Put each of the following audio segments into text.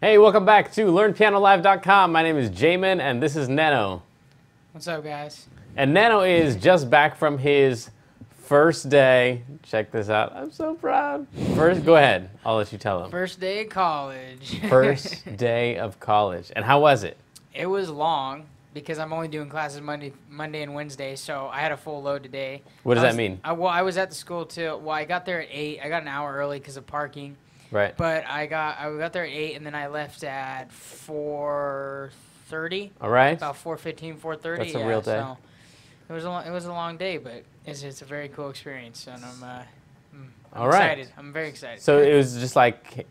Hey, welcome back to LearnPianoLive.com. My name is Jamin, and this is Nano. What's up, guys? And Nano is just back from his first day. Check this out. I'm so proud. Go ahead. I'll let you tell him. First day of college. First day of college. And how was it? It was long because I'm only doing classes Monday and Wednesday, so I had a full load today. What does that mean? Well, I was at the school till, well, I got there at 8. I got an hour early because of parking. Right. But I got there at 8, and then I left at 4:30. All right. About 4:15, 4:30. That's a real day. So it was a long day, but it's a very cool experience, and I'm excited. I'm very excited. So it was just like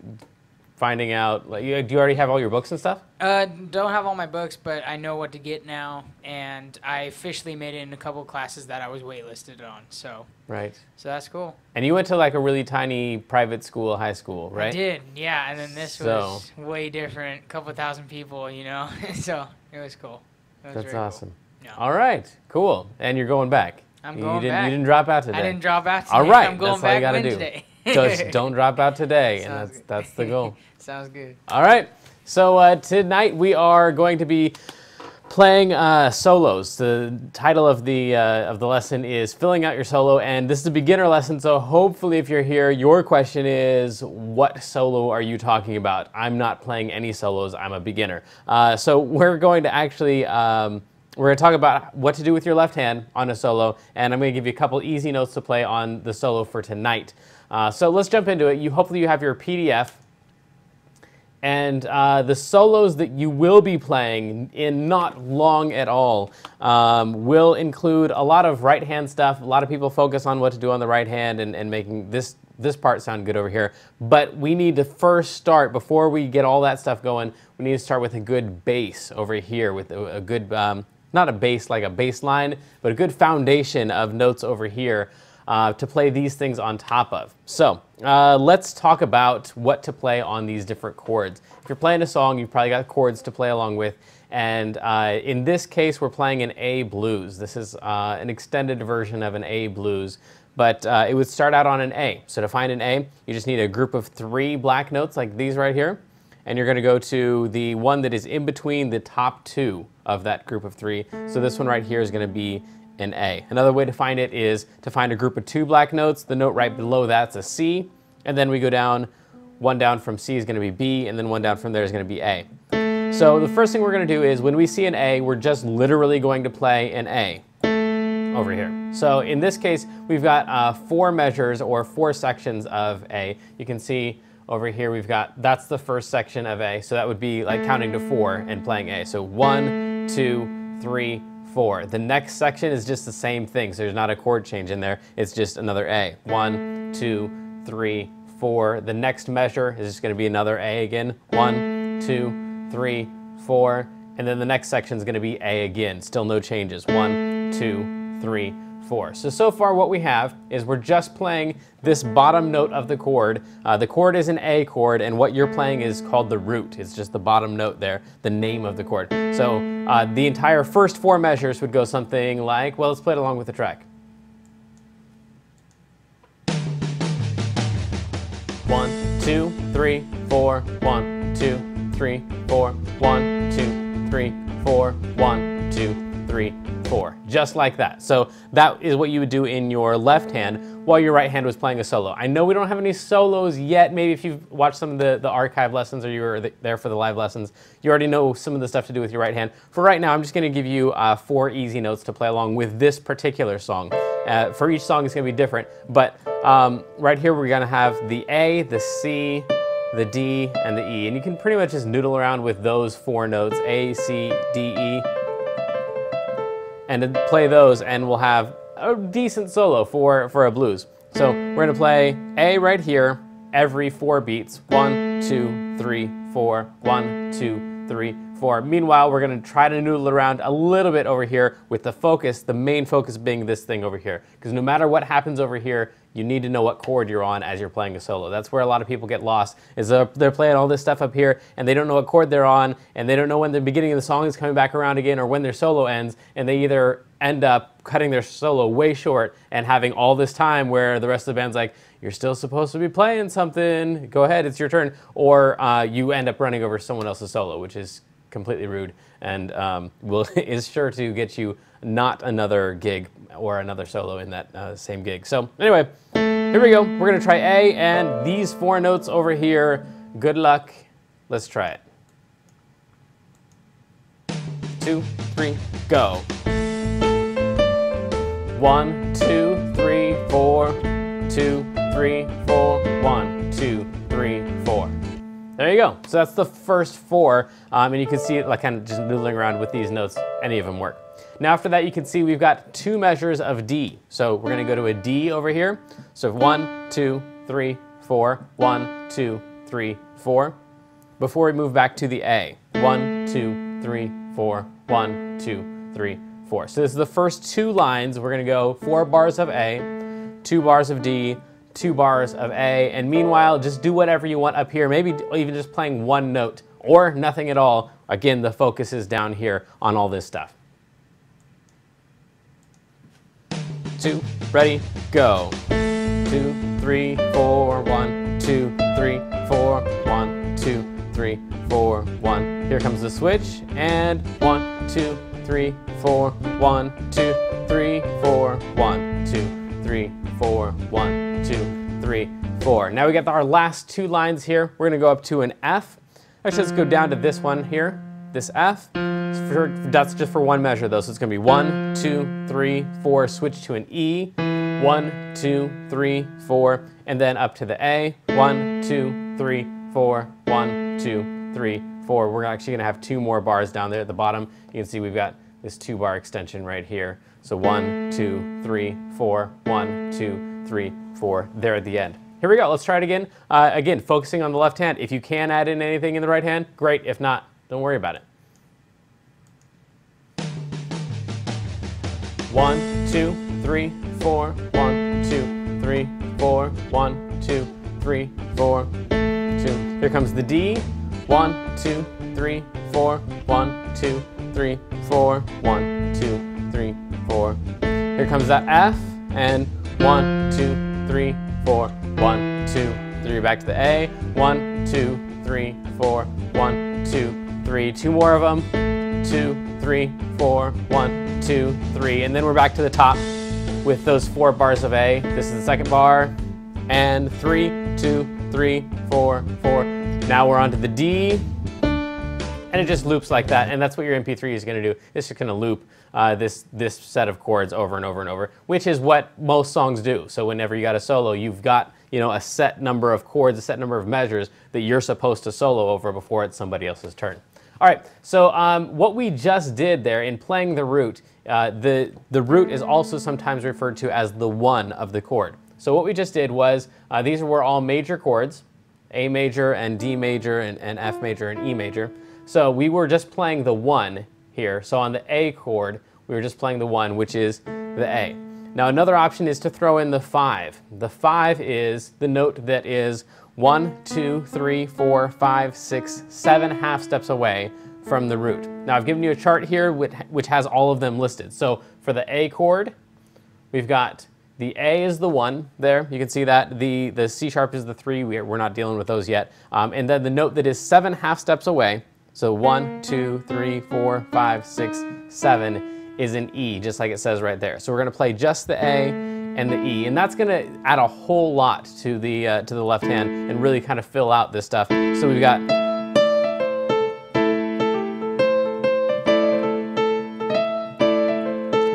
finding out, like, do you already have all your books and stuff? Don't have all my books, but I know what to get now, and I officially made it in a couple of classes that I was waitlisted on. So Right. So that's cool. And you went to like a really tiny private school, high school, right? I did, yeah. And then this was way different, a couple thousand people, you know. So it was cool. It was That's very awesome. Cool. Yeah. All right, cool. And you're going back. I'm going back. You didn't drop out today. I didn't drop out today. All right, I'm going that's all you back gotta Wednesday. do. Just don't drop out today, Sounds and that's the goal. Sounds good. All right. So tonight we are going to be playing solos. The title of the lesson is Filling Out Your Solo, and this is a beginner lesson, so hopefully if you're here, your question is, what solo are you talking about? I'm not playing any solos, I'm a beginner. So we're going to actually, we're going to talk about what to do with your left hand on a solo, and I'm going to give you a couple easy notes to play on the solo for tonight. So let's jump into it. Hopefully you have your PDF. And the solos that you will be playing in not long at all will include a lot of right hand stuff. A lot of people focus on what to do on the right hand and making this part sound good over here. But we need to first start, before we get all that stuff going, we need to start with a good bass over here, with a good, not a bass like a bass line, but a good foundation of notes over here to play these things on top of. So let's talk about what to play on these different chords. If you're playing a song, you've probably got chords to play along with, and in this case we're playing an A blues. This is an extended version of an A blues, but it would start out on an A. So to find an A, you just need a group of 3 black notes like these right here, and you're going to go to the one that is in between the top 2 of that group of 3. So this one right here is going to be an A. Another way to find it is to find a group of 2 black notes. The note right below that's a C, and then we go down. One down from C is going to be B, and then one down from there is going to be A. So the first thing we're going to do is, when we see an A, we're just literally going to play an A over here. So in this case, we've got 4 measures or 4 sections of A. You can see over here that's the first section of A. So that would be like counting to 4 and playing A. So 1, 2, 3, 4. The next section is just the same thing, so there's not a chord change in there. It's just another A. 1, 2, 3, 4. The next measure is just going to be another A again. 1, 2, 3, 4. And then the next section is going to be A again. Still no changes. 1, 2, 3, 4. So far what we have is we're just playing this bottom note of the chord. The chord is an A chord, and what you're playing is called the root. It's just the bottom note there, the name of the chord. So the entire first 4 measures would go something like, well, let's play it along with the track. 1, 2, 3, 4, 1, 2, 3, 4, 1, 2, 3, 4, 1, 2, 3, 4. Just like that. So that is what you would do in your left hand while your right hand was playing a solo. I know we don't have any solos yet. Maybe if you've watched some of the archive lessons, or you were there for the live lessons, you already know some of the stuff to do with your right hand. For right now, I'm just going to give you 4 easy notes to play along with this particular song. For each song, it's going to be different, but right here we're going to have the A, the C, the D, and the E. And you can pretty much just noodle around with those 4 notes, A, C, D, E, and to play those, and we'll have a decent solo for a blues. So we're going to play A right here every 4 beats. 1, 2, 3, 4, 1, 2, 3, 4. Meanwhile, we're going to try to noodle around a little bit over here with the focus, the main focus being this thing over here. Because no matter what happens over here, you need to know what chord you're on as you're playing a solo. That's where a lot of people get lost, is they're playing all this stuff up here, and they don't know what chord they're on, and they don't know when the beginning of the song is coming back around again, or when their solo ends, and they either end up cutting their solo way short and having all this time where the rest of the band's like, you're still supposed to be playing something, go ahead, it's your turn, or you end up running over someone else's solo, which is completely rude, and is sure to get you not another gig or another solo in that same gig. So anyway, here we go. We're gonna try A, and these 4 notes over here, good luck. Let's try it. 2, 3, go. 1, 2, 3, 4, 2, 3, 4, 1, 2, 3, 4. There you go. So that's the first 4, and you can see it like kind of just noodling around with these notes. Any of them work. Now after that, you can see we've got 2 measures of D. So we're going to go to a D over here. So 1, 2, 3, 4, 1, 2, 3, 4. Before we move back to the A. 1, 2, 3, 4, 1, 2, 3, 4. So this is the first 2 lines. We're going to go 4 bars of A, 2 bars of D, 2 bars of A, and meanwhile, just do whatever you want up here, maybe even just playing 1 note or nothing at all. Again, the focus is down here on all this stuff. 2, ready, go. 2, 3, 4, 1, 2, 3, 4, 1, 2, 3, 4, 1. Here comes the switch, and 1, 2, 3, 4, 1, 2, 3, 4, 1, 2, 3, 4, 1, 2, 3, 4. Now we got our last 2 lines here. We're gonna go up to an F. Actually, let's go down to this one here, this F. That's just for 1 measure though, so it's gonna be 1, 2, 3, 4, switch to an E, 1, 2, 3, 4, and then up to the A, 1, 2, 3, 4, 1, 2, 3, 4. We're actually gonna have 2 more bars down there at the bottom. You can see we've got this 2-bar extension right here. So 1, 2, 3, 4, 1, 2, 3, 4, there at the end. Here we go, let's try it again. Again, focusing on the left hand. If you can add in anything in the right hand, great. If not, don't worry about it. 1, 2, 3, 4, 1, 2, 3, 4, 1, 2, 3, 4, 2. Here comes the D. 1, 2, 3, 4, 1, 2, 3, 4, 1, 2, 3, 4. Here comes that F, and 1, 2, 3, 4, 1, 2, 3. Back to the A. 1, 2, 3, 4, 1, 2, 3. 2 more of them. 2, 3, 4, 1, 2, 3. And then we're back to the top with those 4 bars of A. This is the second bar. And 3, 2, 3, 4, 4. Now we're on to the D. And it just loops like that, and that's what your MP3 is going to do. It's just going to loop this set of chords over and over and over, which is what most songs do. So whenever you got a solo, you've got a set number of chords, a set number of measures that you're supposed to solo over before it's somebody else's turn. All right, so what we just did there in playing the root, the root is also sometimes referred to as the 1 of the chord. So what we just did was, these were all major chords, A major and D major and F major and E major. So we were just playing the 1 here. So on the A chord, we were just playing the 1, which is the A. Now another option is to throw in the 5. The 5 is the note that is 1, 2, 3, 4, 5, 6, 7 half steps away from the root. Now I've given you a chart here which has all of them listed. So for the A chord, we've got the A is the 1 there. You can see that. The C sharp is the 3. We're not dealing with those yet. And then the note that is 7 half steps away, so 1, 2, 3, 4, 5, 6, 7 is an E, just like it says right there. So we're going to play just the A and the E, and that's going to add a whole lot to the left hand and really kind of fill out this stuff. So we've got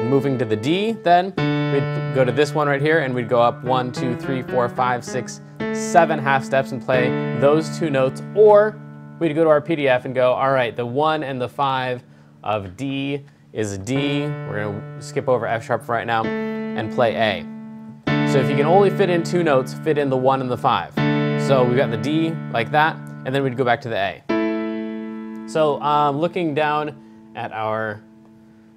moving to the D, then we'd go to this one right here, and we'd go up 1, 2, 3, 4, 5, 6, 7 half steps and play those 2 notes, or we'd go to our PDF and go, all right, the 1 and the 5 of D is D. We're going to skip over F sharp for right now and play A. So if you can only fit in 2 notes, fit in the 1 and the 5. So we've got the D like that, and then we'd go back to the A. So looking down at our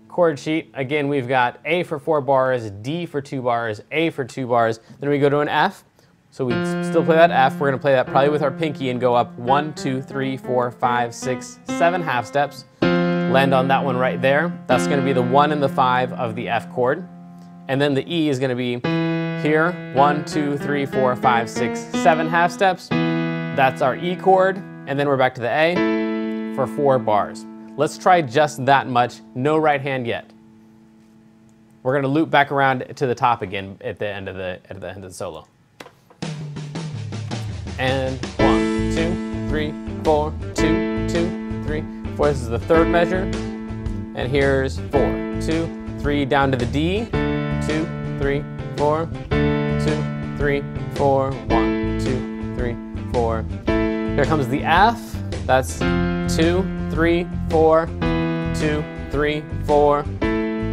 chord sheet, again, we've got A for 4 bars, D for 2 bars, A for 2 bars, then we go to an F. So we still play that F. We're gonna play that probably with our pinky and go up 1, 2, 3, 4, 5, 6, 7 half steps. Land on that one right there. That's gonna be the 1 and the 5 of the F chord. And then the E is gonna be here, 1, 2, 3, 4, 5, 6, 7 half steps. That's our E chord. And then we're back to the A for 4 bars. Let's try just that much, no right hand yet. We're gonna loop back around to the top again at the end of the solo. And 1, 2, 3, 4, 2, 2, 3, 4. This is the third measure. And here's 4, 2, 3, down to the D. 2, 3, 4, 2, 3, 4, 1, 2, 3, 4. Here comes the F. That's 2, 3, 4, 2, 3, 4,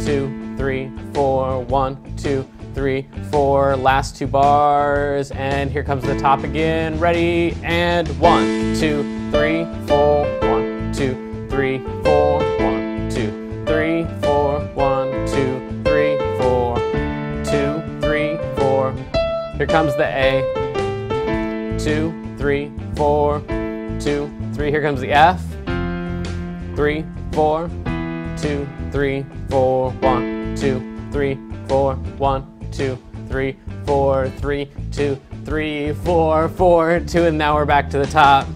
2, 3, 4, 1, 2, 3, 4. Last 2 bars, and here comes the top again. Ready, and 1, 2, 3, 4, 1, 2, 3, 4, 1, 2, 3, 4, 1, 2, 3, 4, 2, 3, 4. Here comes the A. 2, 3, 4, 2, 3. Here comes the F. 3, 4, 2, 3, 4, 1, 2, 3, 4, 1, 2, 3, 4, 3, 2, 3, 4, 4, 2, and now we're back to the top.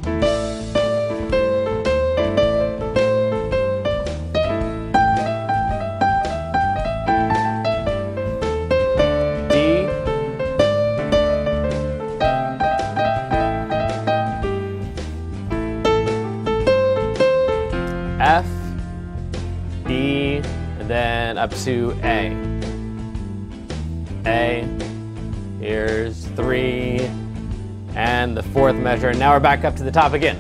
D, F, E, and then up to A. A, here's 3, and the 4th measure, and now we're back up to the top again.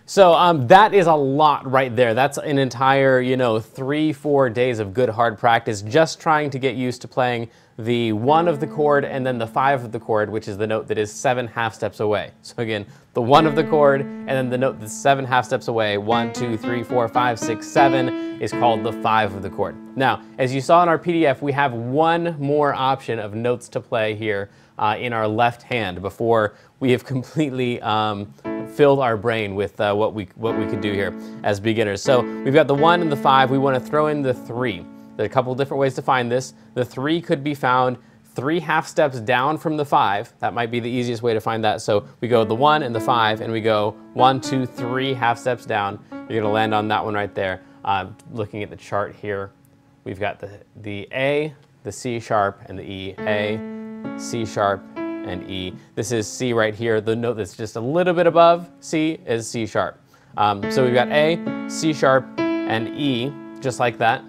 So that is a lot right there. That's an entire, 3-4 days of good hard practice just trying to get used to playing the 1 of the chord and then the 5 of the chord, which is the note that is 7 half steps away. So again, the 1 of the chord and then the note that's 7 half steps away, 1, 2, 3, 4, 5, 6, 7 is called the 5 of the chord. Now, as you saw in our PDF, we have one more option of notes to play here in our left hand before we have completely filled our brain with what we could do here as beginners. So we've got the 1 and the 5. We want to throw in the 3. There are a couple different ways to find this. The 3 could be found 3 half steps down from the 5. That might be the easiest way to find that. So we go the 1 and the 5, and we go 1, 2, 3 half steps down. You're gonna land on that one right there. Looking at the chart here, we've got the A, the C sharp, and the E. A, C sharp, and E. This is C right here. The note that's just a little bit above C is C sharp. So we've got A, C sharp, and E, just like that.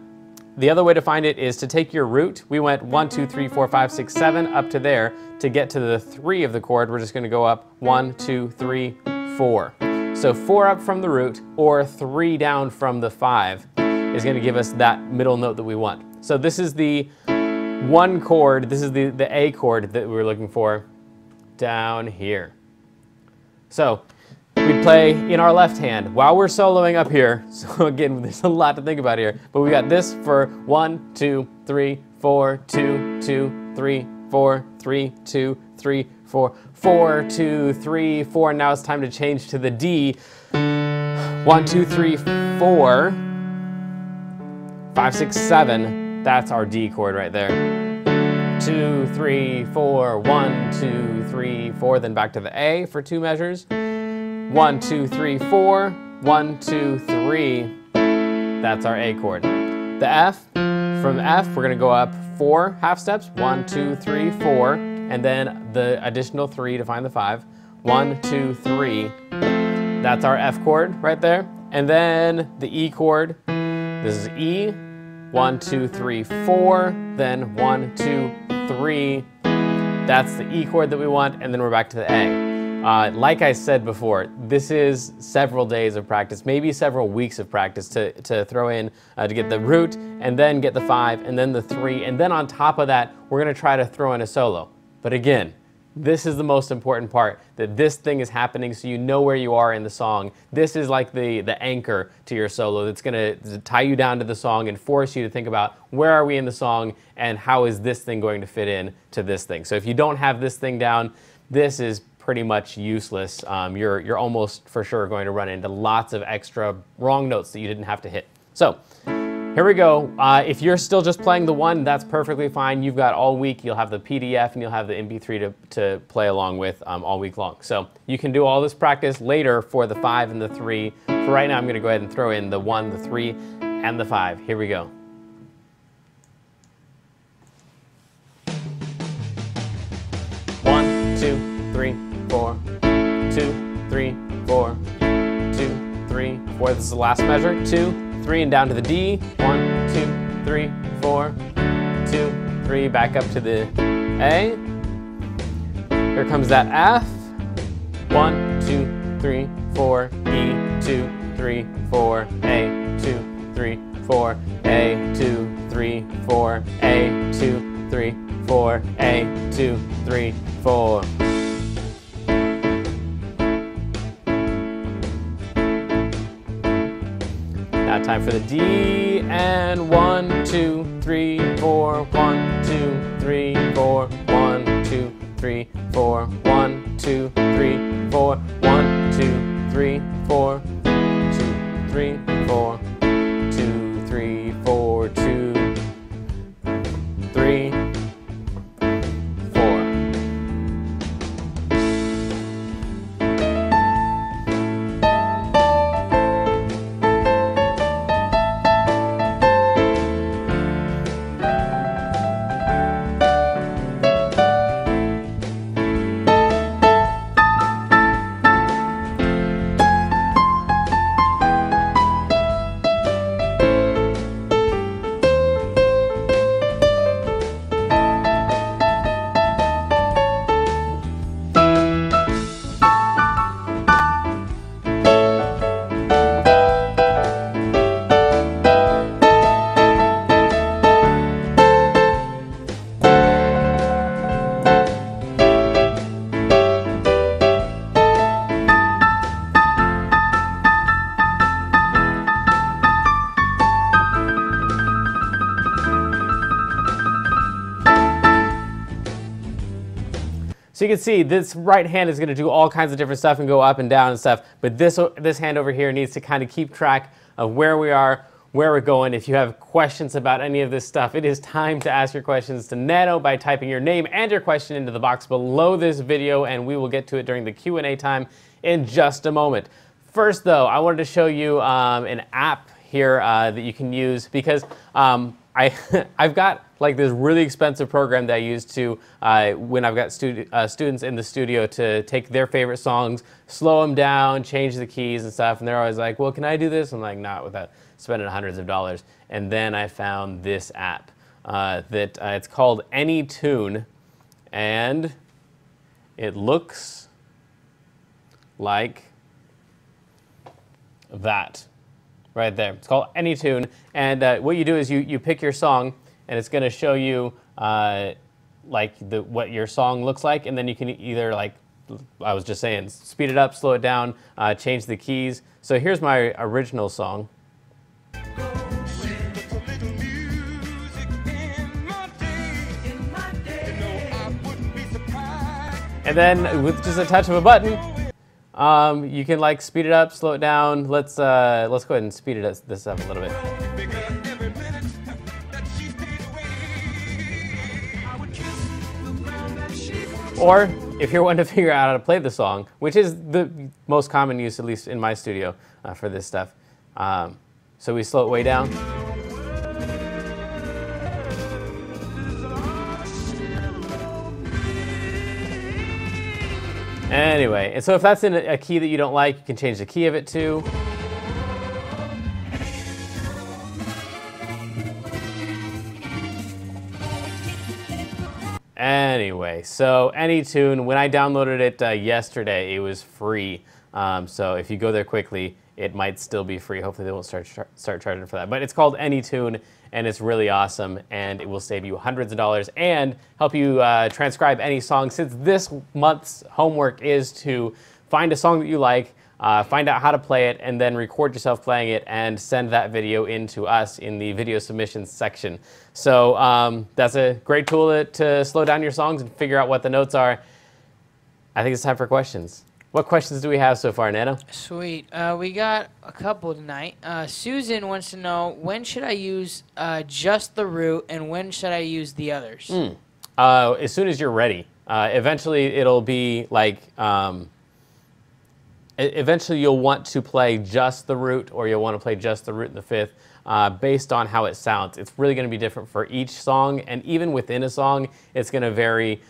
The other way to find it is to take your root. We went 1, 2, 3, 4, 5, 6, 7 up to there. To get to the 3 of the chord, we're just going to go up 1, 2, 3, 4. So 4 up from the root or 3 down from the 5 is going to give us that middle note that we want. So this is the 1 chord. This is the A chord that we were looking for down here. So we play in our left hand while we're soloing up here. So again, there's a lot to think about here. But we got this for 1, 2, 3, 4, 2, 2, 3, 4, 3, 2, 3, 4, 4, 2, 3, 4. Now it's time to change to the D. 1, 2, 3, 4, 5, 6, 7. That's our D chord right there. 2, 3, 4, 1, 2, 3, 4. Then back to the A for 2 measures. 1, 2, 3, 4, 1, 2, 3. That's our A chord. The F, from F, we're gonna go up 4 half steps. 1, 2, 3, 4, and then the additional 3 to find the 5. 1, 2, 3. That's our F chord right there. And then the E chord. This is E. 1, 2, 3, 4. Then 1, 2, 3. That's the E chord that we want, and then we're back to the A. Like I said before, this is several days of practice, maybe several weeks of practice to throw in to get the root, and then get the 5, and then the 3, and then on top of that, we're gonna try to throw in a solo. But again, This is the most important part, that this thing is happening so you know where you are in the song. This is like the anchor to your solo that's going to tie you down to the song and force you to think about where are we in the song and how is this thing going to fit in to this thing. So if you don't have this thing down, this is pretty much useless. You're almost for sure going to run into lots of extra wrong notes that you didn't have to hit. So here we go. If you're still just playing the one, that's perfectly fine. You've got all week. You'll have the PDF and you'll have the MP3 to play along with all week long. So you can do all this practice later for the 5 and the 3. For right now, I'm going to go ahead and throw in the 1, the 3, and the 5. Here we go. One, 2, 3, 4. 2, 3, 4. 2, 3, 4. This is the last measure. 2, 3, and down to the D. 1, 2, 3, 4, 2, 3. Back up to the A. Here comes that F. 1, 2, 3, 4. E. 2, 3, 4. A. 2, 3, 4. A. 2, 3, 4. A. 2, 3, 4. A. 2, 3, 4. Now time for the D, and 1, 2, 3, 4, 1, 2, 3, 4, 1, 2, 3, 4, 1, 2, 3, 4, 1, 2, 3, 4, 2, 3, 4, 2, 3, 4, 2, 3, 4. So you can see this right hand is going to do all kinds of different stuff and go up and down and stuff, but this hand over here needs to kind of keep track of where we are, where we're going. If you have questions about any of this stuff, it is time to ask your questions to Nano by typing your name and your question into the box below this video, and we will get to it during the Q&A time in just a moment. First though, I wanted to show you an app here that you can use because I've got like this really expensive program that I use to, when I've got students in the studio, to take their favorite songs, slow them down, change the keys and stuff, and they're always like, well, can I do this? I'm like, not without spending hundreds of dollars. And then I found this app that it's called AnyTune, and it looks like that right there. It's called AnyTune, and what you do is you pick your song, and it's going to show you like what your song looks like, and then you can either, like I was just saying, speed it up, slow it down, change the keys. So here's my original song. And then with just a touch of a button, you can like speed it up, slow it down. Let's go ahead and speed this up a little bit. Or if you're wanting to figure out how to play the song, which is the most common use, at least in my studio, for this stuff. So we slow it way down. Anyway, and so if that's in a key that you don't like, you can change the key of it too. Anyway, so AnyTune, when I downloaded it yesterday, it was free. So if you go there quickly, it might still be free. Hopefully they won't start charging for that. But it's called Any Tune, and it's really awesome, and it will save you hundreds of dollars and help you transcribe any song, since this month's homework is to find a song that you like, find out how to play it, and then record yourself playing it and send that video in to us in the video submissions section. So that's a great tool to slow down your songs and figure out what the notes are. I think it's time for questions. What questions do we have so far, Nano? Sweet. We got a couple tonight. Susan wants to know, when should I use just the root, and when should I use the others? As soon as you're ready. Eventually it'll be like, eventually you'll want to play just the root, or you'll want to play just the root in the fifth, based on how it sounds. It's really going to be different for each song, and even within a song, it's going to vary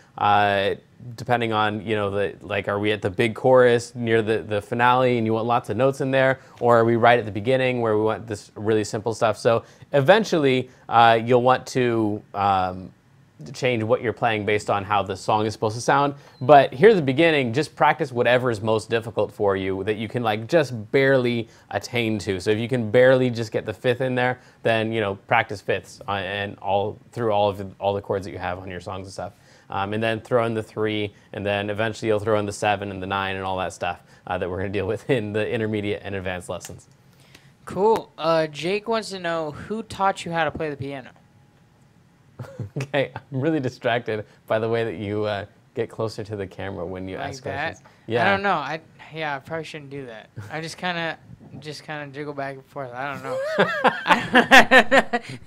depending on, you know, like, are we at the big chorus near the finale and you want lots of notes in there, or are we right at the beginning where we want this really simple stuff? So eventually you'll want to change what you're playing based on how the song is supposed to sound. But here at the beginning, just practice whatever is most difficult for you that you can like just barely attain to. So if you can barely just get the fifth in there, then, you know, practice fifths and all through all the chords that you have on your songs and stuff. And then throw in the 3, and then eventually you'll throw in the 7 and the 9 and all that stuff that we're going to deal with in the intermediate and advanced lessons. Cool. Jake wants to know, who taught you how to play the piano? Okay, I'm really distracted by the way that you get closer to the camera when you ask questions. Yeah. I don't know. I probably shouldn't do that. I just kind of jiggle back and forth. I don't know.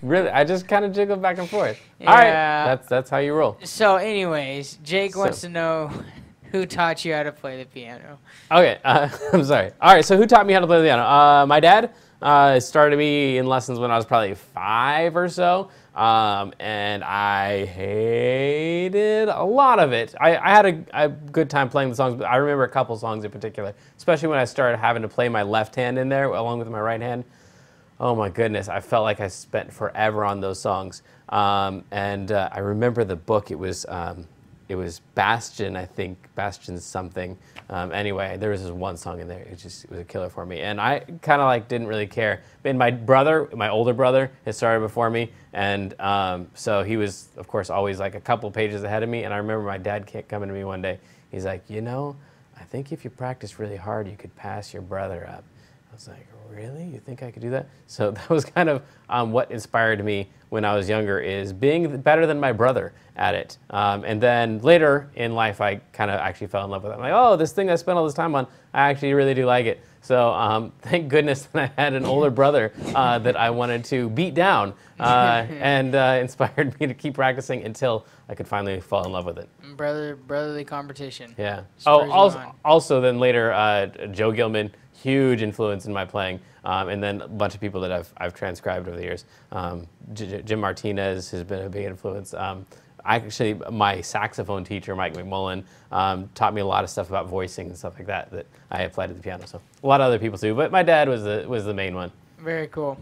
Really, I just kind of jiggle back and forth. Yeah. All right, that's how you roll. So, anyways, Jake wants to know, who taught you how to play the piano? Okay, I'm sorry. All right, so who taught me how to play the piano? My dad started me in lessons when I was probably 5 or so. And I hated a lot of it. I had a good time playing the songs, but I remember a couple songs in particular, especially when I started having to play my left hand in there along with my right hand. Oh my goodness, I felt like I spent forever on those songs. And I remember the book. It was Bastion, I think, Bastion something. Anyway, there was this one song in there. It was a killer for me. And I kind of like didn't really care. And my older brother, had started before me. And so he was, of course, always like a couple pages ahead of me. And I remember my dad coming to me one day. He's like, you know, I think if you practice really hard, you could pass your brother up. I was like, really? You think I could do that? So that was kind of what inspired me when I was younger, is being better than my brother at it. And then later in life, I kind of actually fell in love with it. I'm like, oh, this thing I spent all this time on, I actually really do like it. So thank goodness that I had an older brother that I wanted to beat down and inspired me to keep practicing until I could finally fall in love with it. Brotherly competition. Yeah. Spurs Also then later, Joe Gilman, huge influence in my playing, and then a bunch of people that I've transcribed over the years. Jim Martinez has been a big influence. Actually, my saxophone teacher, Mike McMullen, taught me a lot of stuff about voicing and stuff like that that I applied to the piano. So a lot of other people too, but my dad was the main one. Very cool.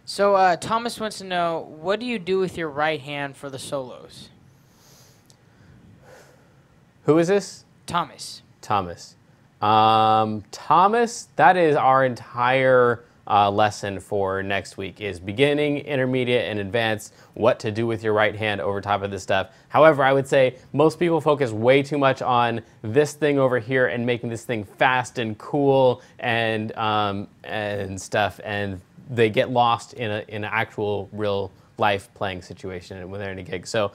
So Thomas wants to know, what do you do with your right hand for the solos? Who is this? Thomas. Thomas. Thomas, that is our entire lesson for next week, is beginning, intermediate, and advanced, what to do with your right hand over top of this stuff. However, I would say most people focus way too much on this thing over here and making this thing fast and cool and stuff, and they get lost in an actual real life playing situation when they're in a gig. So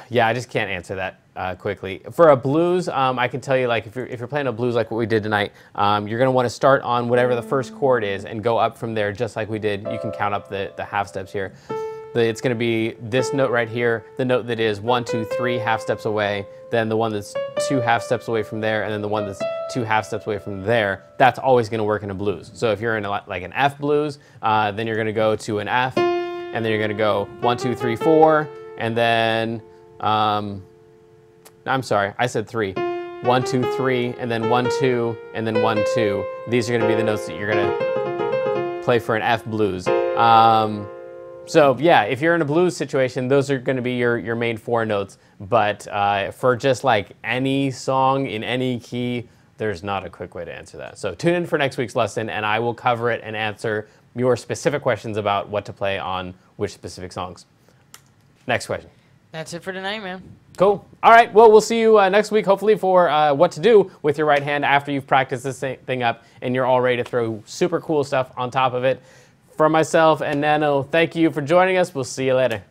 yeah, I just can't answer that quickly. For a blues, I can tell you, like, if you're playing a blues like what we did tonight, you're going to want to start on whatever the first chord is and go up from there, just like we did. You can count up the half steps here. It's going to be this note right here, the note that is 1, 2, 3 half steps away, then the one that's 2 half steps away from there, and then the one that's 2 half steps away from there. That's always going to work in a blues. So if you're in like an F blues, then you're going to go to an F, and then you're going to go 1, 2, 3, 4, and then I'm sorry, I said 3. 1, 2, 3, and then 1, 2, and then 1, 2. These are going to be the notes that you're going to play for an F blues. So yeah, if you're in a blues situation, those are going to be your main 4 notes. But for just like any song in any key, There's not a quick way to answer that. So tune in for next week's lesson, and I will cover it and answer your specific questions about what to play on which specific songs. Next question. That's it for tonight, man. Cool. All right. Well, we'll see you next week, hopefully, for what to do with your right hand after you've practiced this thing up and you're all ready to throw super cool stuff on top of it. For myself and Nano, thank you for joining us. We'll see you later.